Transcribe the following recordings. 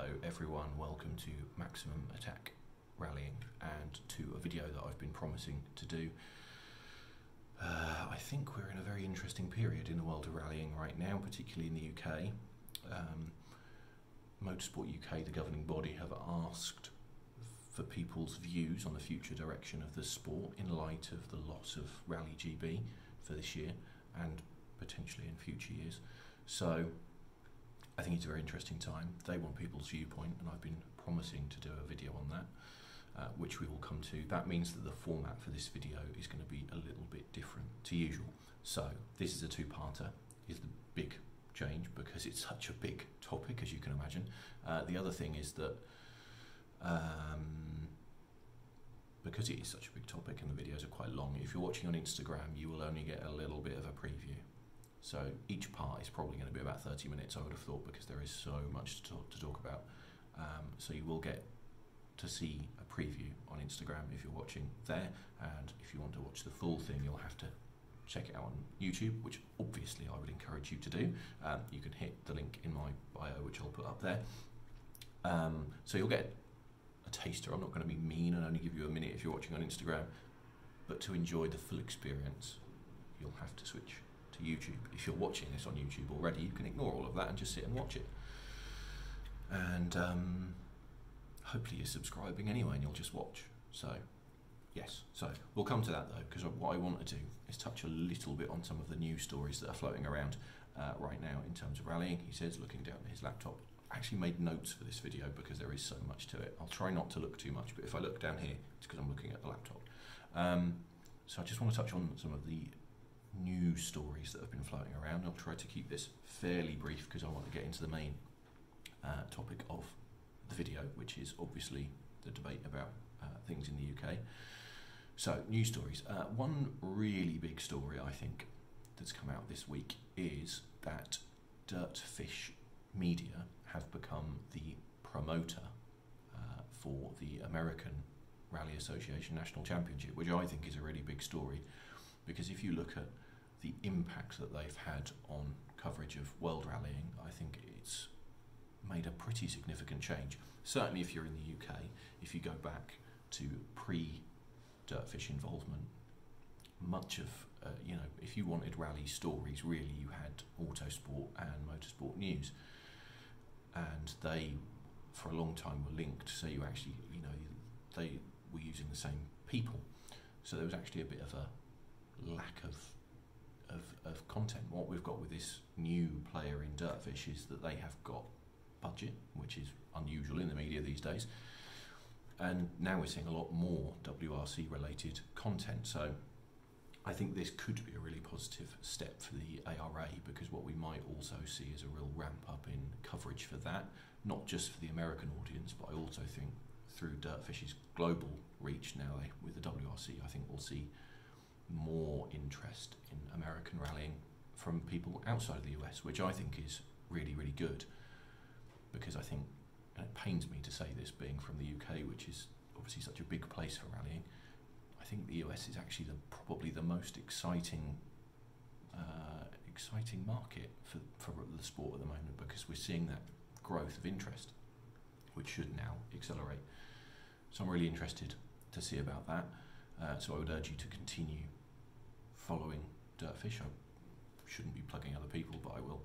Hello everyone, welcome to Maximum Attack Rallying and to a video that I've been promising to do. I think we're in a very interesting period in the world of rallying right now, particularly in the UK. Motorsport UK, the governing body, have asked for people's views on the future direction of the sport in light of the loss of Rally GB for this year and potentially in future years. So I think it's a very interesting time. They want people's viewpoint, and I've been promising to do a video on that, which we will come to. That means that the format for this video is going to be a little bit different to usual. So this is a two-parter, is the big change, because it's such a big topic, as you can imagine. The other thing is that because it is such a big topic and the videos are quite long, if you're watching on Instagram, you will only get a little bit of a preview. So each part is probably going to be about 30 minutes, I would have thought, because there is so much to talk about. So you will get to see a preview on Instagram if you're watching there, and if you want to watch the full thing, you'll have to check it out on YouTube, which obviously I would encourage you to do. You can hit the link in my bio, which I'll put up there. So you'll get a taster. I'm not going to be mean and only give you a minute if you're watching on Instagram, but to enjoy the full experience, you'll have to switch to YouTube. If you're watching this on YouTube already, you can ignore all of that and just sit and watch it. And hopefully you're subscribing anyway and you'll just watch. So yes, so we'll come to that though, because what I want to do is touch a little bit on some of the news stories that are floating around right now in terms of rallying. He says, looking down at his laptop. I actually made notes for this video because there is so much to it. I'll try not to look too much, but if I look down here, it's because I'm looking at the laptop. So I just want to touch on some of the news stories that have been floating around. I'll try to keep this fairly brief because I want to get into the main topic of the video, which is obviously the debate about things in the UK. So, news stories. One really big story, I think, that's come out this week is that Dirtfish Media have become the promoter for the American Rally Association National Championship, which I think is a really big story, because if you look at the impact that they've had on coverage of world rallying, I think it's made a pretty significant change. Certainly if you're in the UK, if you go back to pre-Dirtfish involvement, much of, if you wanted rally stories, really you had Autosport and Motorsport News. And they, for a long time, were linked, so you actually, they were using the same people. So there was actually a bit of a lack of content. What we've got with this new player in Dirtfish is that they have got budget, which is unusual in the media these days, and now we're seeing a lot more WRC related content. So I think this could be a really positive step for the ARA, because what we might also see is a real ramp up in coverage for that, not just for the American audience, but I also think through Dirtfish's global reach now with the WRC, I think we'll see more interest in American rallying from people outside of the US, which I think is really, really good, because I think, and it pains me to say this being from the UK, which is obviously such a big place for rallying, I think the US is actually probably the most exciting market for the sport at the moment, because we're seeing that growth of interest, which should now accelerate. So I'm really interested to see about that. So I would urge you to continue following Dirtfish. I shouldn't be plugging other people, but I will.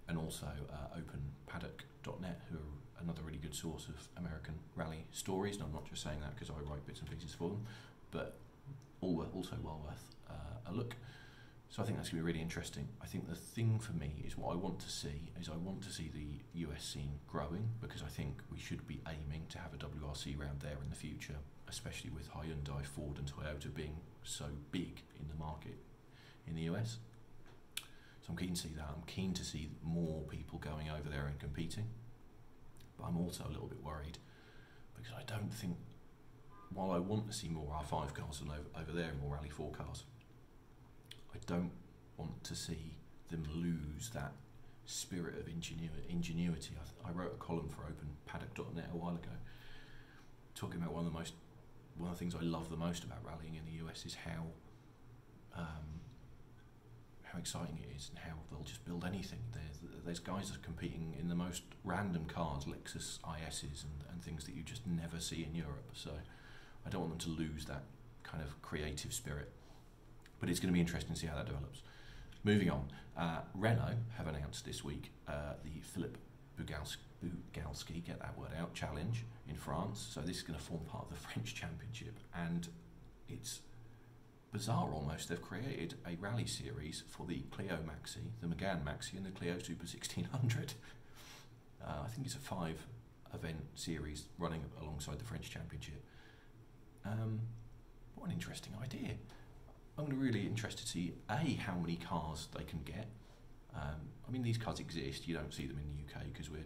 And also openpaddock.net, who are another really good source of American rally stories. And I'm not just saying that because I write bits and pieces for them, but also well worth a look. So I think that's going to be really interesting. I think the thing for me is what I want to see is I want to see the US scene growing, because I think we should be aiming to have a WRC round there in the future, especially with Hyundai, Ford and Toyota being so big in the market in the US. So I'm keen to see that. I'm keen to see more people going over there and competing. But I'm also a little bit worried, because I don't think, while I want to see more R5 cars over there and more Rally 4 cars, I don't want to see them lose that spirit of ingenuity. I wrote a column for openpaddock.net a while ago, talking about one of the things I love the most about rallying in the US is how how exciting it is and how they'll just build anything. There's guys that are competing in the most random cars, Lexus ISs and things that you just never see in Europe. So I don't want them to lose that kind of creative spirit. But it's going to be interesting to see how that develops. Moving on, Renault have announced this week the Philippe Bugalski, get that word out, challenge in France. So this is going to form part of the French Championship, and it's bizarre almost. They've created a rally series for the Clio Maxi, the Megane Maxi, and the Clio Super 1600. I think it's a 5-event series running alongside the French Championship. What an interesting idea. I'm really interested to see how many cars they can get. I mean, these cars exist. You don't see them in the UK because we're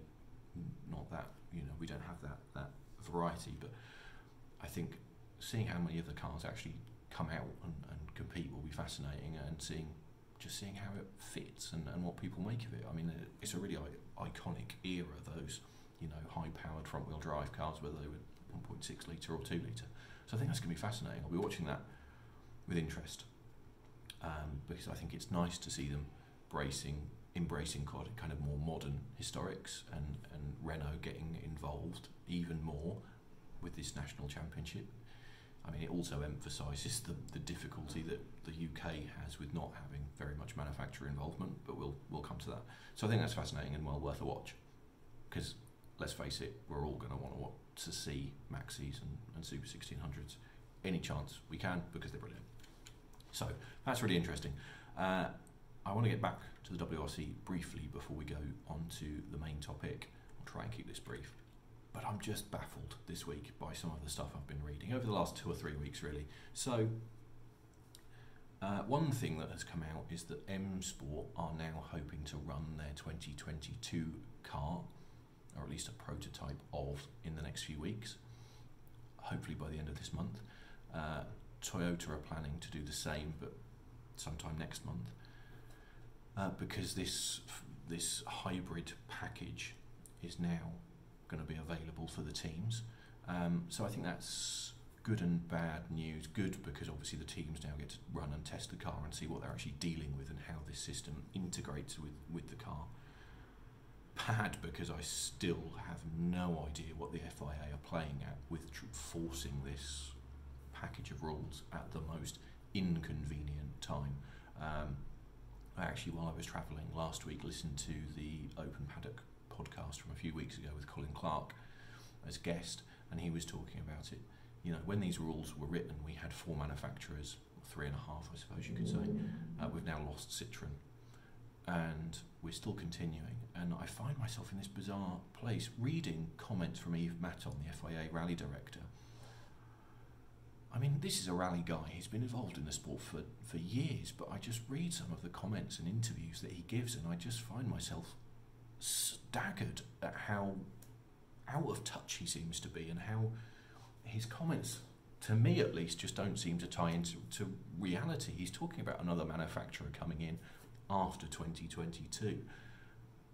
not that, we don't have that variety. But I think seeing how many of the cars actually come out and compete will be fascinating, and seeing how it fits and what people make of it. I mean, it's a really iconic era, those high-powered front-wheel drive cars, whether they were 1.6 litre or 2 litre. So I think that's going to be fascinating. I'll be watching that with interest, because I think it's nice to see them embracing kind of more modern historics, and Renault getting involved even more with this national championship. I mean, it also emphasises the difficulty that the UK has with not having very much manufacturer involvement, but we'll come to that. So I think that's fascinating and well worth a watch, because let's face it, we're all going to want to see Maxis and Super 1600s any chance we can, because they're brilliant. So that's really interesting. I want to get back to the WRC briefly before we go on to the main topic. I'll try and keep this brief. But I'm just baffled this week by some of the stuff I've been reading over the last 2 or 3 weeks, really. So one thing that has come out is that M Sport are now hoping to run their 2022 car, or at least a prototype of, in the next few weeks, hopefully by the end of this month. Toyota are planning to do the same, but sometime next month, because this hybrid package is now going to be available for the teams. So I think that's good and bad news. Good because obviously the teams now get to run and test the car and see what they're actually dealing with and how this system integrates with the car. Bad because I still have no idea what the FIA are playing at with forcing this package of rules at the most inconvenient time. I actually, while I was travelling last week, listened to the Open Paddock podcast from a few weeks ago with Colin Clark as guest, and he was talking about it. When these rules were written, we had 4 manufacturers, or 3.5, I suppose you could say. We've now lost Citroën, and we're still continuing. And I find myself in this bizarre place reading comments from Yves Maton, the FIA rally director. I mean, this is a rally guy. He's been involved in the sport for years, but I just read some of the comments and interviews that he gives, and I just find myself staggered at how out of touch he seems to be, and how his comments, to me at least, just don't seem to tie into reality. He's talking about another manufacturer coming in after 2022,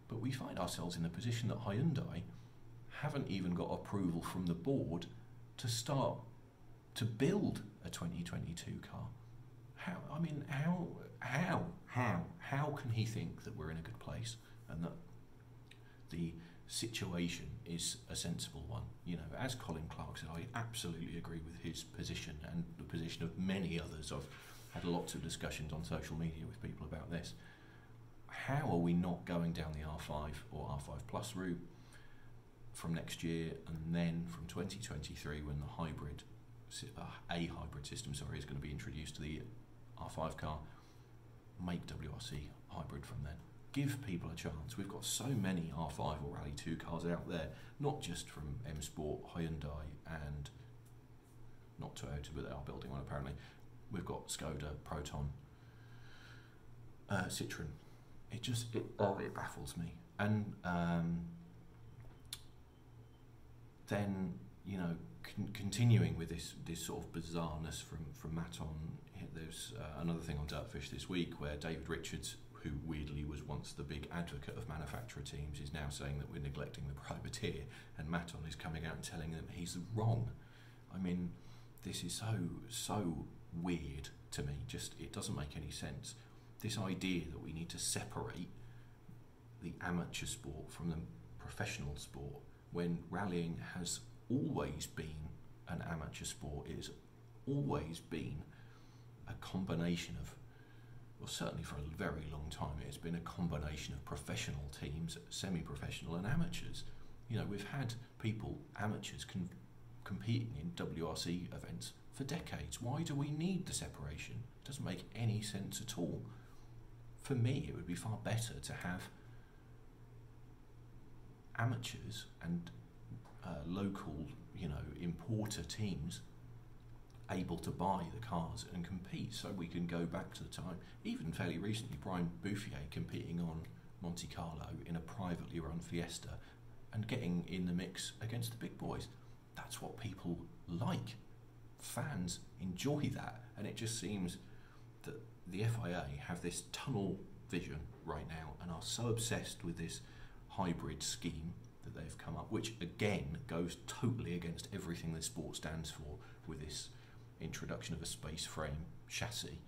but we find ourselves in the position that Hyundai haven't even got approval from the board to start to build a 2022 car. How can he think that we're in a good place and that the situation is a sensible one? As Colin Clark said, I absolutely agree with his position and the position of many others. I've had lots of discussions on social media with people about this. How are we not going down the R5 or R5 Plus route from next year, and then from 2023, when the a hybrid system is going to be introduced to the R5 car, make WRC hybrid from then. Give people a chance. We've got so many R5 or Rally 2 cars out there, not just from M Sport, Hyundai, and not Toyota, but they are building one apparently. We've got Skoda, Proton, Citroën. It baffles me. And then continuing with this sort of bizarreness from Maton, there's another thing on Dirtfish this week where David Richards, who weirdly was once the big advocate of manufacturer teams, is now saying that we're neglecting the privateer, and Maton is coming out and telling them he's wrong. I mean, this is so weird to me. Just, it doesn't make any sense. this idea that we need to separate the amateur sport from the professional sport, when rallying has always been an amateur sport. It has always been a combination of, well, certainly for a very long time, it has been a combination of professional teams, semi-professional and amateurs. You know, we've had people, amateurs, competing in WRC events for decades. Why do we need the separation? It doesn't make any sense at all. For me, it would be far better to have amateurs and local, you know, importer teams able to buy the cars and compete, so we can go back to the time, even fairly recently, Brian Bouffier competing on Monte Carlo in a privately run Fiesta and getting in the mix against the big boys. That's what people like. Fans enjoy that, and it just seems that the FIA have this tunnel vision right now and are so obsessed with this hybrid scheme that they've come up, which again goes totally against everything the sport stands for, with this introduction of a space frame chassis.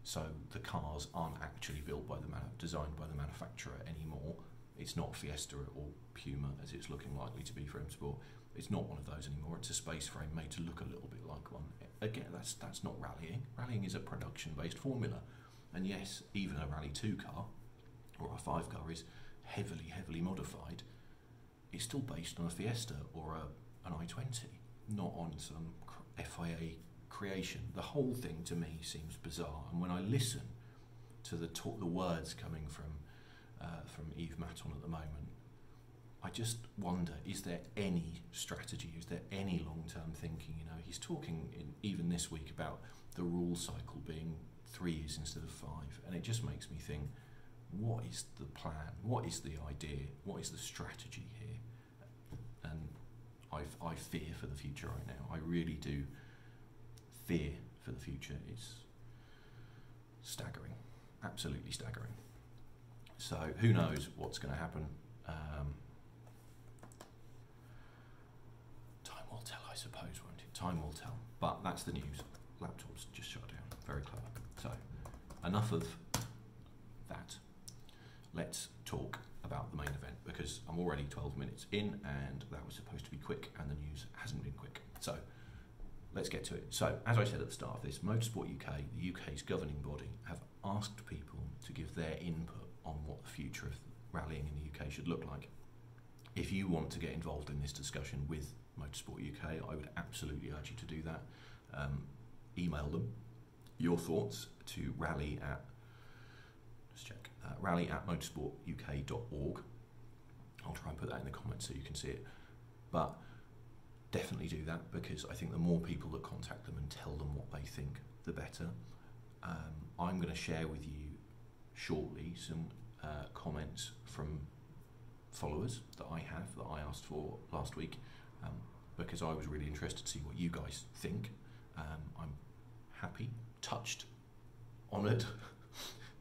So the cars aren't actually built by the designed by the manufacturer anymore. It's not Fiesta or Puma as it's looking likely to be for M Sport. It's not one of those anymore. It's a space frame made to look a little bit like one. Again, that's not rallying. Rallying is a production-based formula. And yes, even a Rally 2 car or a 5 car is heavily modified. It's still based on a Fiesta or an i20, not on some FIA creation. The whole thing to me seems bizarre. And when I listen to the words coming from Yves Maton at the moment, I just wonder, is there any strategy? Is there any long-term thinking? You know, he's talking even this week about the rule cycle being 3 years instead of 5, and it just makes me think, what is the plan? What is the idea? What is the strategy here? And I fear for the future right now. I really do fear for the future. It's staggering, absolutely staggering. So who knows what's going to happen? Time will tell, I suppose, won't it? Time will tell. But that's the news. Laptops just shut down. Very clever. So enough of that. Let's talk about the main event, because I'm already 12 minutes in and that was supposed to be quick and the news hasn't been quick. So let's get to it. So as I said at the start of this, Motorsport UK, the UK's governing body, have asked people to give their input on what the future of rallying in the UK should look like. If you want to get involved in this discussion with Motorsport UK, I would absolutely urge you to do that. Email them your thoughts to rally@motorsportuk.org. I'll try and put that in the comments so you can see it. But definitely do that, because I think the more people that contact them and tell them what they think, the better. I'm going to share with you shortly some comments from followers that I have, that I asked for last week, because I was really interested to see what you guys think. I'm happy, touched, honoured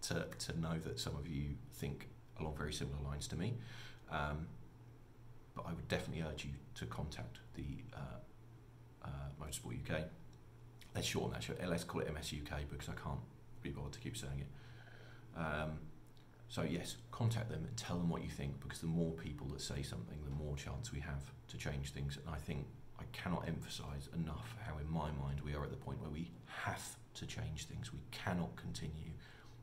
to know that some of you think along very similar lines to me. But I would definitely urge you to contact the Motorsport UK. Let's shorten that. Let's call it MSUK, because I can't be bothered to keep saying it. So yes, contact them and tell them what you think, because the more people that say something, the more chance we have to change things. And I think I cannot emphasise enough how, in my mind, we are at the point where we have to change things. We cannot continue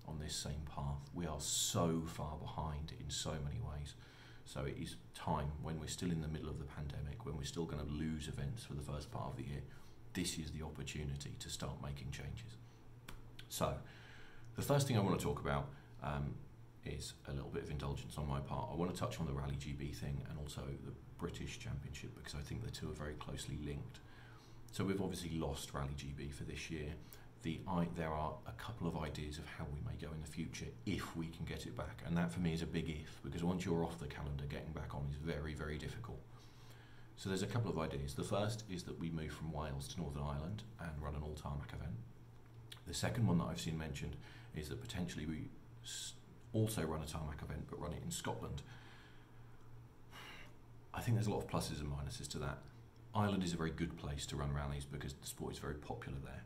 on this same path. We are so far behind in so many ways. So it is time, when we're still in the middle of the pandemic, when we're still going to lose events for the first part of the year, this is the opportunity to start making changes. So the first thing I want to talk about is a little bit of indulgence on my part. I want to touch on the Rally GB thing and also the British Championship, because I think the two are very closely linked. So we've obviously lost Rally GB for this year. There are a couple of ideas of how we may go in the future if we can get it back, and that for me is a big if, because once you're off the calendar, getting back on is very difficult. So there's a couple of ideas. The first is that we move from Wales to Northern Ireland and run an all-tarmac event. The second one that I've seen mentioned is that potentially we also run a tarmac event, but run it in Scotland. I think there's a lot of pluses and minuses to that. Ireland is a very good place to run rallies because the sport is very popular there.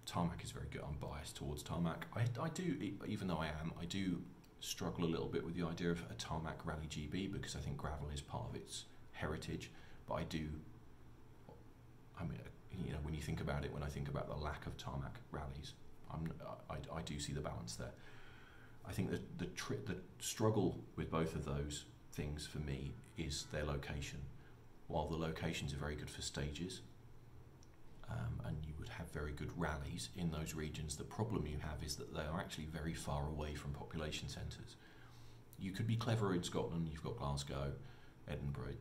tarmac is very good. I'm biased towards tarmac. I do, even though I do struggle a little bit with the idea of a tarmac rally GB, because I think gravel is part of its heritage. But I mean, you know, when you think about it, when I think about the lack of tarmac rallies, I do see the balance there. I think that the struggle with both of those things for me is their location. While the locations are very good for stages, and you would have very good rallies in those regions, the problem you have is that they are actually very far away from population centres. You could be clever in Scotland, you've got Glasgow, Edinburgh,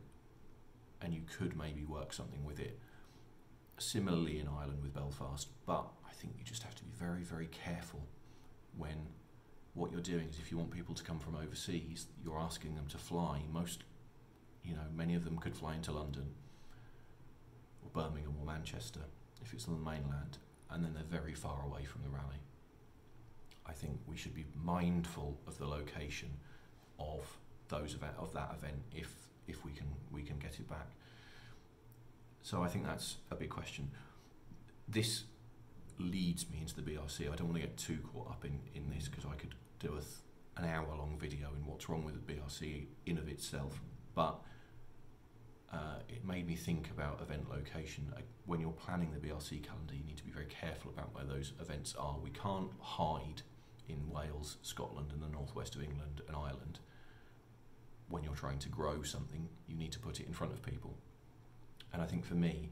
and you could maybe work something with it. Similarly in Ireland with Belfast, but I think you just have to be very, very careful when what you're doing is, if you want people to come from overseas, you're asking them to fly. Many of them could fly into London or Birmingham or Manchester if it's on the mainland, and then they're very far away from the rally. I think we should be mindful of the location of that event if we can get it back. So I think that's a big question. This leads me into the BRC. I don't want to get too caught up in this, because I could do an hour-long video in what's wrong with the BRC in of itself, but it made me think about event location. When you're planning the BRC calendar, you need to be very careful about where those events are. We can't hide in Wales, Scotland and the northwest of England and Ireland. When you're trying to grow something, you need to put it in front of people. And I think for me,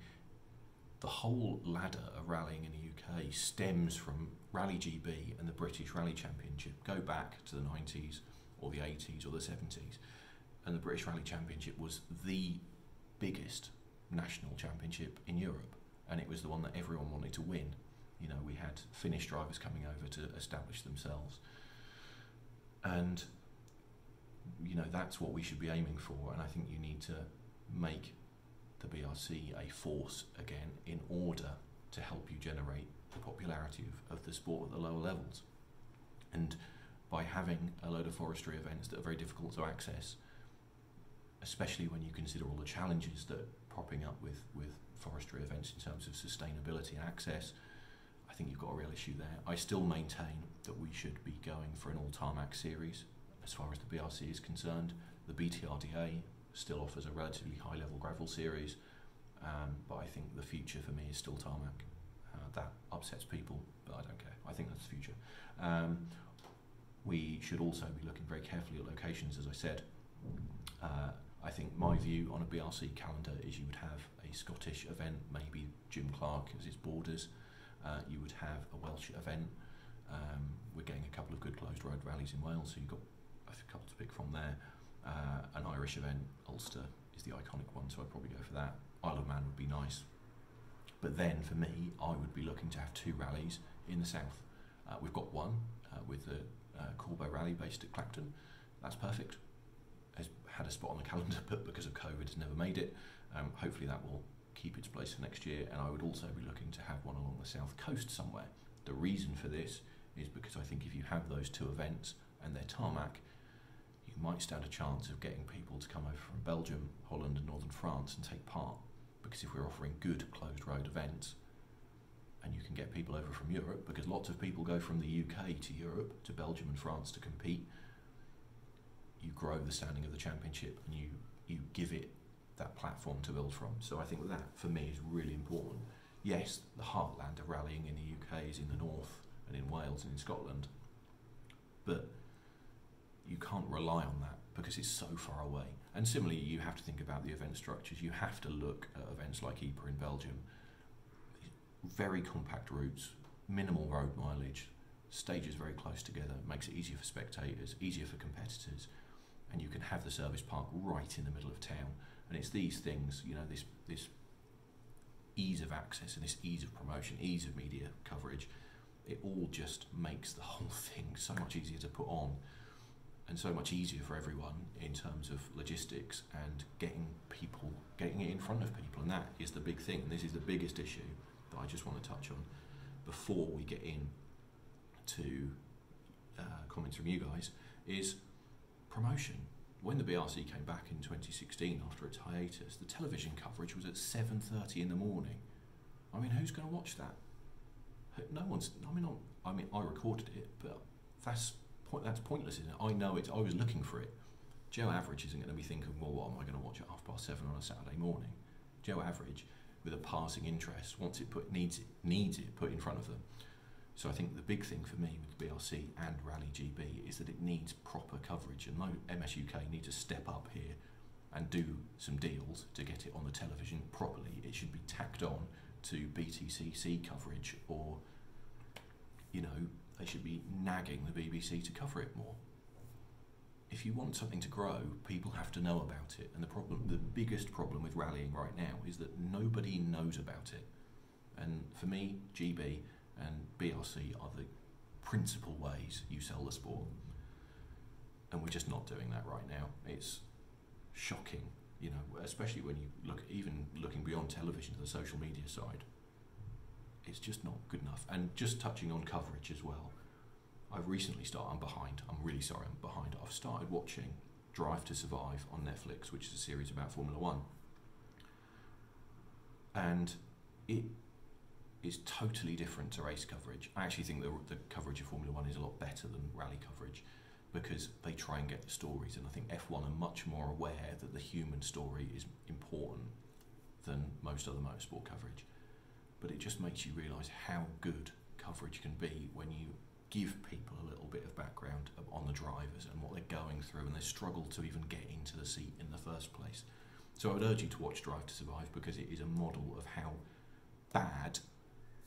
the whole ladder of rallying in the UK stems from Rally GB and the British Rally Championship. Go back to the 90s or the 80s or the 70s, and the British Rally Championship was the biggest national championship in Europe, and it was the one that everyone wanted to win. You know, we had Finnish drivers coming over to establish themselves, and you know, that's what we should be aiming for. And I think you need to make the BRC a force again in order to help you generate the popularity of the sport at the lower levels. And by having a load of forestry events that are very difficult to access, especially when you consider all the challenges that are propping up with forestry events in terms of sustainability and access, I think you've got a real issue there. I still maintain that we should be going for an all tarmac series as far as the BRC is concerned. The BTRDA still offers a relatively high level gravel series, but I think the future for me is still tarmac. That upsets people, but I don't care. I think that's the future. We should also be looking very carefully at locations, as I said. I think my view on a BRC calendar is you would have a Scottish event, maybe Jim Clark as its borders. You would have a Welsh event. We're getting a couple of good closed road rallies in Wales, so you've got a couple to pick from there. An Irish event, Ulster is the iconic one, so I'd probably go for that. Isle of Man would be nice. But then for me, I would be looking to have 2 rallies in the south. We've got one with the Corbo rally based at Clacton. That's perfect. Has had a spot on the calendar, but because of COVID has never made it. Hopefully that will keep its place for next year, and I would also be looking to have one along the south coast somewhere. The reason for this is because I think if you have those 2 events and they're tarmac, you might stand a chance of getting people to come over from Belgium, Holland and northern France and take part. Because if we're offering good closed road events, and you can get people over from Europe, because lots of people go from the UK to Europe, to Belgium and France to compete, you grow the standing of the championship and you give it that platform to build from. So I think that for me is really important. Yes, the heartland of rallying in the UK is in the north and in Wales and in Scotland, but you can't rely on that because it's so far away. And similarly, you have to think about the event structures. You have to look at events like Ypres in Belgium. Very compact routes, minimal road mileage, stages very close together, makes it easier for spectators, easier for competitors, and you can have the service park right in the middle of town. And it's these things, you know, this ease of access and this ease of promotion, ease of media coverage, it all just makes the whole thing so much easier to put on, and so much easier for everyone in terms of logistics and getting it in front of people. And that is the big thing. This is the biggest issue that I just want to touch on before we get in to comments from you guys, is promotion. When the BRC came back in 2016 after its hiatus, the television coverage was at 7:30 in the morning. I mean, who's going to watch that? No one's. I mean, I recorded it, but that's pointless, isn't it? I know it. I was looking for it. Joe Average isn't going to be thinking, well, what am I going to watch at 7:30 on a Saturday morning? Joe Average, with a passing interest, needs it put in front of them. So I think the big thing for me with BRC and Rally GB is that it needs proper coverage, and MS UK need to step up here and do some deals to get it on the television properly. It should be tacked on to BTCC coverage, or, you know, they should be nagging the BBC to cover it more. If you want something to grow, people have to know about it. And the biggest problem with rallying right now is that nobody knows about it. And for me, GB and BRC are the principal ways you sell the sport. And we're just not doing that right now. It's shocking, you know, especially when you looking beyond television to the social media side. It's just not good enough. And just touching on coverage as well, I've recently I'm behind. I'm really sorry, I'm behind. I've started watching Drive to Survive on Netflix, which is a series about Formula One. And it is totally different to race coverage. I actually think the coverage of Formula One is a lot better than rally coverage, because they try and get the stories, and I think F1 are much more aware that the human story is important than most other motorsport coverage. But it just makes you realise how good coverage can be when you give people a little bit of background on the drivers and what they're going through, and their struggle to even get into the seat in the first place. So I would urge you to watch Drive to Survive, because it is a model of how bad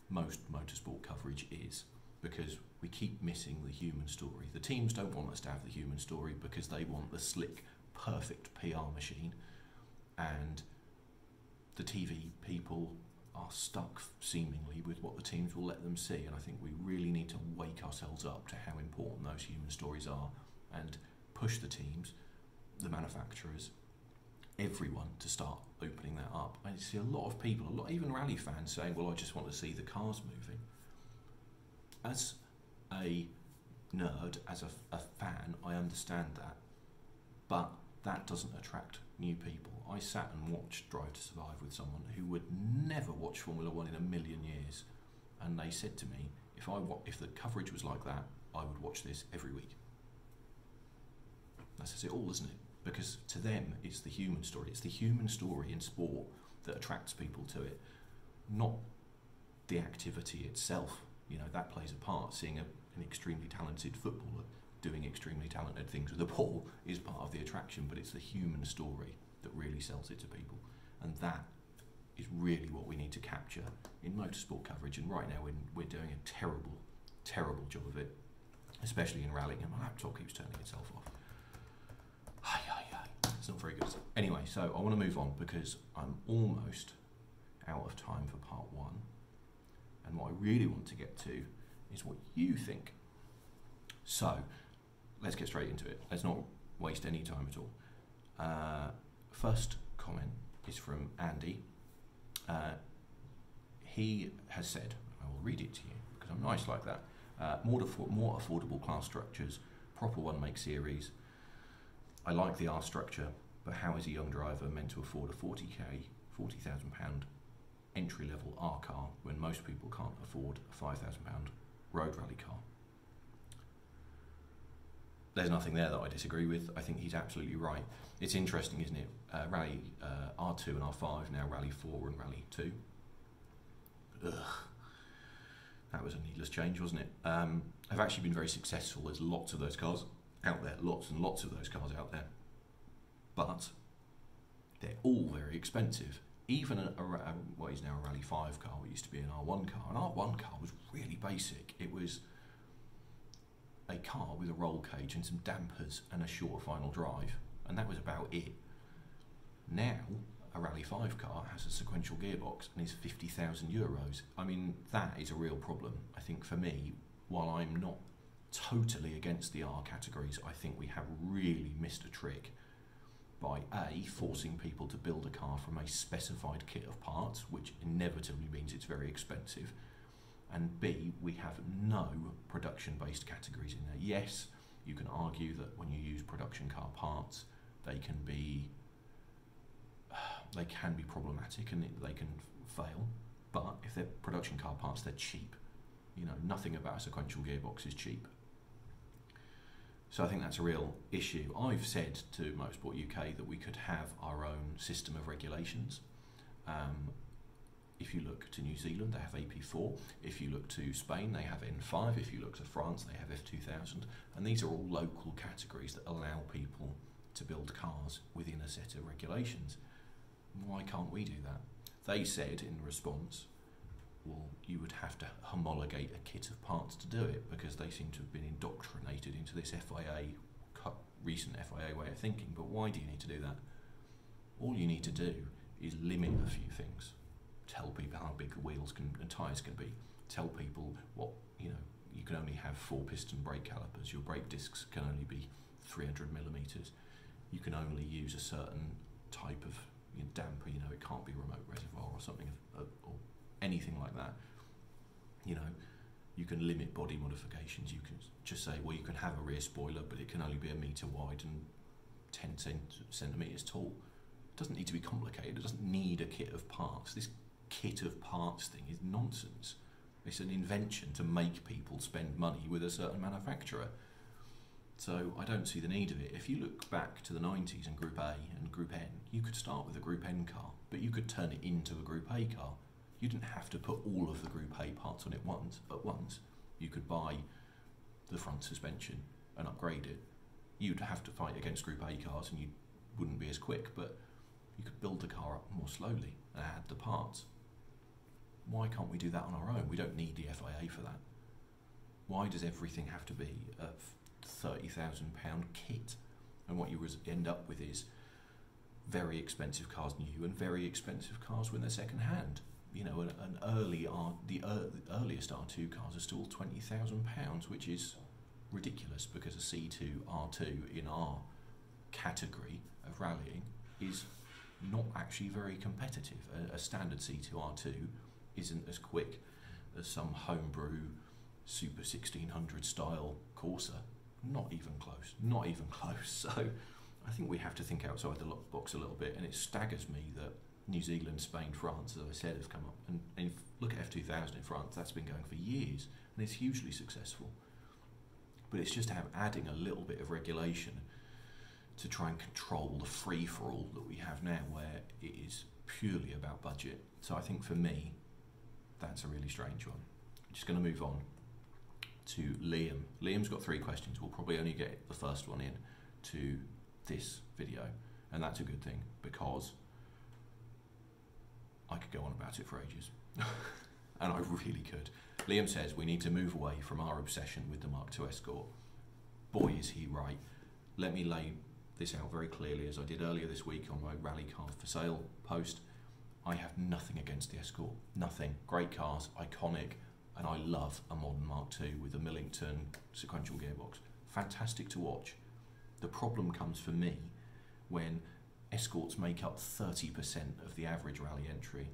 most motorsport coverage is, because we keep missing the human story. The teams don't want us to have the human story because they want the slick, perfect PR machine, and the TV people are stuck seemingly with what the teams will let them see. And I think we really need to wake ourselves up to how important those human stories are, and push the teams, the manufacturers, everyone to start opening that up. I see a lot of people, even rally fans, saying, well, I just want to see the cars moving. As a nerd, as a fan, I understand that, but that doesn't attract new people. I sat and watched Drive to Survive with someone who would never watch Formula One in a million years, and they said to me, if the coverage was like that, I would watch this every week. That says it all, doesn't it? Because to them, it's the human story. It's the human story in sport that attracts people to it, not the activity itself. You know, that plays a part. Seeing an extremely talented footballer doing extremely talented things with the ball is part of the attraction, but it's the human story that really sells it to people. And that is really what we need to capture in motorsport coverage. And right now we're doing a terrible, terrible job of it, especially in rallying. And my laptop keeps turning itself off. It's not very good. Anyway, so I want to move on, because I'm almost out of time for part one. And what I really want to get to is what you think. So let's get straight into it. Let's not waste any time at all. First comment is from Andy. He has said, I will read it to you because I'm nice like that, more affordable class structures, proper one-make series. I like the R structure, but how is a young driver meant to afford a £40,000 entry-level R car when most people can't afford a £5,000 road rally car? There's nothing there that I disagree with. I think he's absolutely right. It's interesting, isn't it? Rally R2 and R5, now Rally 4 and Rally 2. Ugh. That was a needless change, wasn't it? Have actually been very successful. There's lots of those cars out there, lots and lots of those cars out there. But they're all very expensive. Even what is now a Rally 5 car, what used to be an R1 car. An R1 car was really basic. It was a car with a roll cage and some dampers and a short final drive, and that was about it. Now a Rally 5 car has a sequential gearbox and is €50,000. I mean, that is a real problem. I think for me, while I'm not totally against the R categories, I think we have really missed a trick by A, forcing people to build a car from a specified kit of parts, which inevitably means it's very expensive, and B, we have no production-based categories in there. Yes, you can argue that when you use production car parts, they can be problematic and they can fail, but if they're production car parts, they're cheap. You know, nothing about a sequential gearbox is cheap. So I think that's a real issue. I've said to Motorsport UK that we could have our own system of regulations. If you look to New Zealand, they have AP4. If you look to Spain, they have N5. If you look to France, they have F2000. And these are all local categories that allow people to build cars within a set of regulations. Why can't we do that? They said in response, well, you would have to homologate a kit of parts to do it, because they seem to have been indoctrinated into this recent FIA way of thinking. But why do you need to do that? All you need to do is limit a few things. Tell people how big the wheels and tyres can be. Tell people what, you know, you can only have 4 piston brake calipers. Your brake discs can only be 300 millimetres. You can only use a certain type of damper. You know, it can't be remote reservoir or something, or anything like that. You know, you can limit body modifications. You can just say, well, you can have a rear spoiler, but it can only be 1 metre wide and 10 centimetres tall. It doesn't need to be complicated. It doesn't need a kit of parts. This kit of parts thing is nonsense. It's an invention to make people spend money with a certain manufacturer. So I don't see the need of it. If you look back to the 90s and Group A and Group N, you could start with a Group N car, but you could turn it into a Group A car. You didn't have to put all of the Group A parts on it at once. You could buy the front suspension and upgrade it. You'd have to fight against Group A cars and you wouldn't be as quick, but you could build the car up more slowly and add the parts. Why can't we do that on our own? We don't need the FIA for that. Why does everything have to be a £30,000 kit? And what you end up with is very expensive cars new and very expensive cars when they're second hand. You know, the earliest R2 cars are still £20,000, which is ridiculous, because a C2 R2 in our category of rallying is not actually very competitive. A standard C2 R2 isn't as quick as some homebrew Super 1600 style Corsa. Not even close, not even close. So I think we have to think outside the box a little bit, and it staggers me that New Zealand, Spain, France, as I said, have come up. And if you look at F2000 in France, that's been going for years, and it's hugely successful. But it's just adding a little bit of regulation to try and control the free-for-all that we have now, where it is purely about budget. So I think for me, that's a really strange one. I'm just going to move on to Liam. Liam's got 3 questions. We'll probably only get the first one in to this video, and that's a good thing, because I could go on about it for ages. And I really could. Liam says we need to move away from our obsession with the Mark II Escort. Boy, is he right. Let me lay this out very clearly, as I did earlier this week on my Rally Car for Sale post. I have nothing against the Escort. Nothing. Great cars, iconic, and I love a modern Mark II with a Millington sequential gearbox. Fantastic to watch. The problem comes for me when Escorts make up 30% of the average rally entry.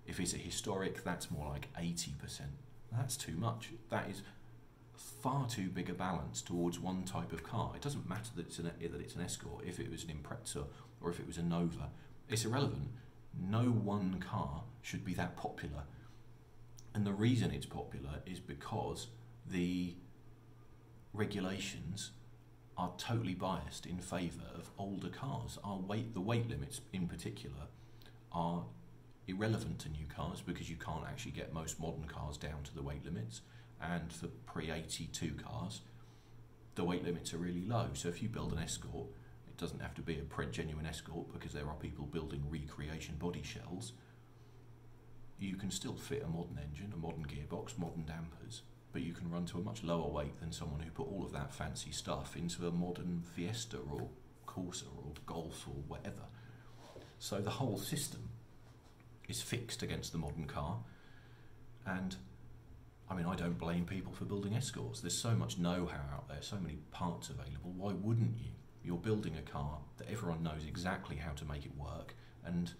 If it's a historic, that's more like 80%. That's too much. That is far too big a balance towards one type of car. It doesn't matter that it's an Escort. If it was an Impreza or if it was a Nova, it's irrelevant. No one car should be that popular. And the reason it's popular is because the regulations are totally biased in favour of older cars. The weight limits in particular are irrelevant to new cars, because you can't actually get most modern cars down to the weight limits, and for pre-82 cars the weight limits are really low. So if you build an Escort, it doesn't have to be a genuine Escort, because there are people building recreation body shells. You can still fit a modern engine, a modern gearbox, modern dampers, but you can run to a much lower weight than someone who put all of that fancy stuff into a modern Fiesta or Corsa or Golf or whatever. So the whole system is fixed against the modern car, and I mean, I don't blame people for building Escorts. There's so much know-how out there, so many parts available. Why wouldn't you? You're building a car that everyone knows exactly how to make it work, and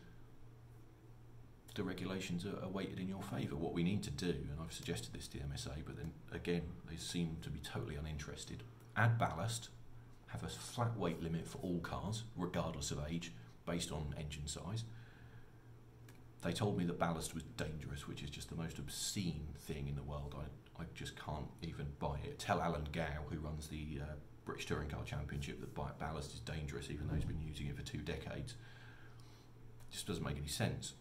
the regulations are weighted in your favour. What we need to do, and I've suggested this to the MSA, but then again they seem to be totally uninterested, add ballast, have a flat weight limit for all cars, regardless of age, based on engine size, They told me that ballast was dangerous, which is just the most obscene thing in the world. I just can't even buy it. Tell Alan Gow, who runs the British Touring Car Championship, that ballast is dangerous, even though he's been using it for 2 decades. It just doesn't make any sense.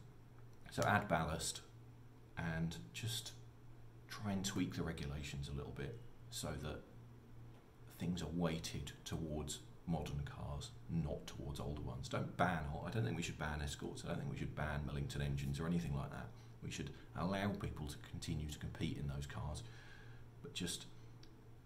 So add ballast and just try and tweak the regulations a little bit so that things are weighted towards modern cars, not towards older ones. Don't ban I don't think we should ban Escorts. I don't think we should ban Millington engines or anything like that. We should allow people to continue to compete in those cars, but just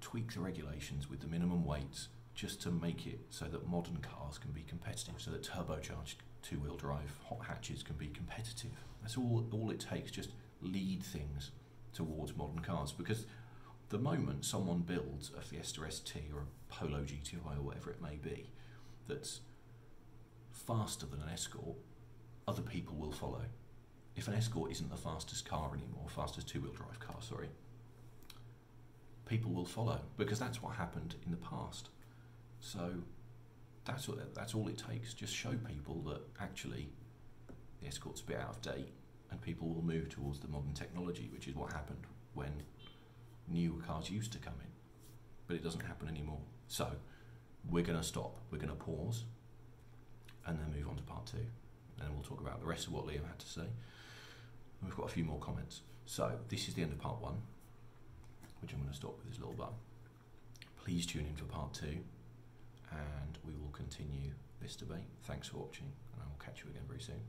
tweak the regulations with the minimum weights just to make it so that modern cars can be competitive, so that turbocharged 2-wheel drive hot hatches can be competitive. That's all it takes. Just lead things towards modern cars, because the moment someone builds a Fiesta ST or a Polo GTI or whatever it may be that's faster than an Escort, other people will follow. If an Escort isn't the fastest car anymore, fastest 2-wheel drive car, sorry, people will follow, because that's what happened in the past. So that's all it takes. Just show people that actually the Escort's a bit out of date and people will move towards the modern technology, which is what happened when newer cars used to come in, but it doesn't happen anymore. So we're going to stop, we're going to pause, and then move on to part 2, and then we'll talk about the rest of what Liam had to say. We've got a few more comments. So this is the end of part 1, which I'm going to stop with this little button. Please tune in for part 2, and we will continue this debate. Thanks for watching, and I will catch you again very soon.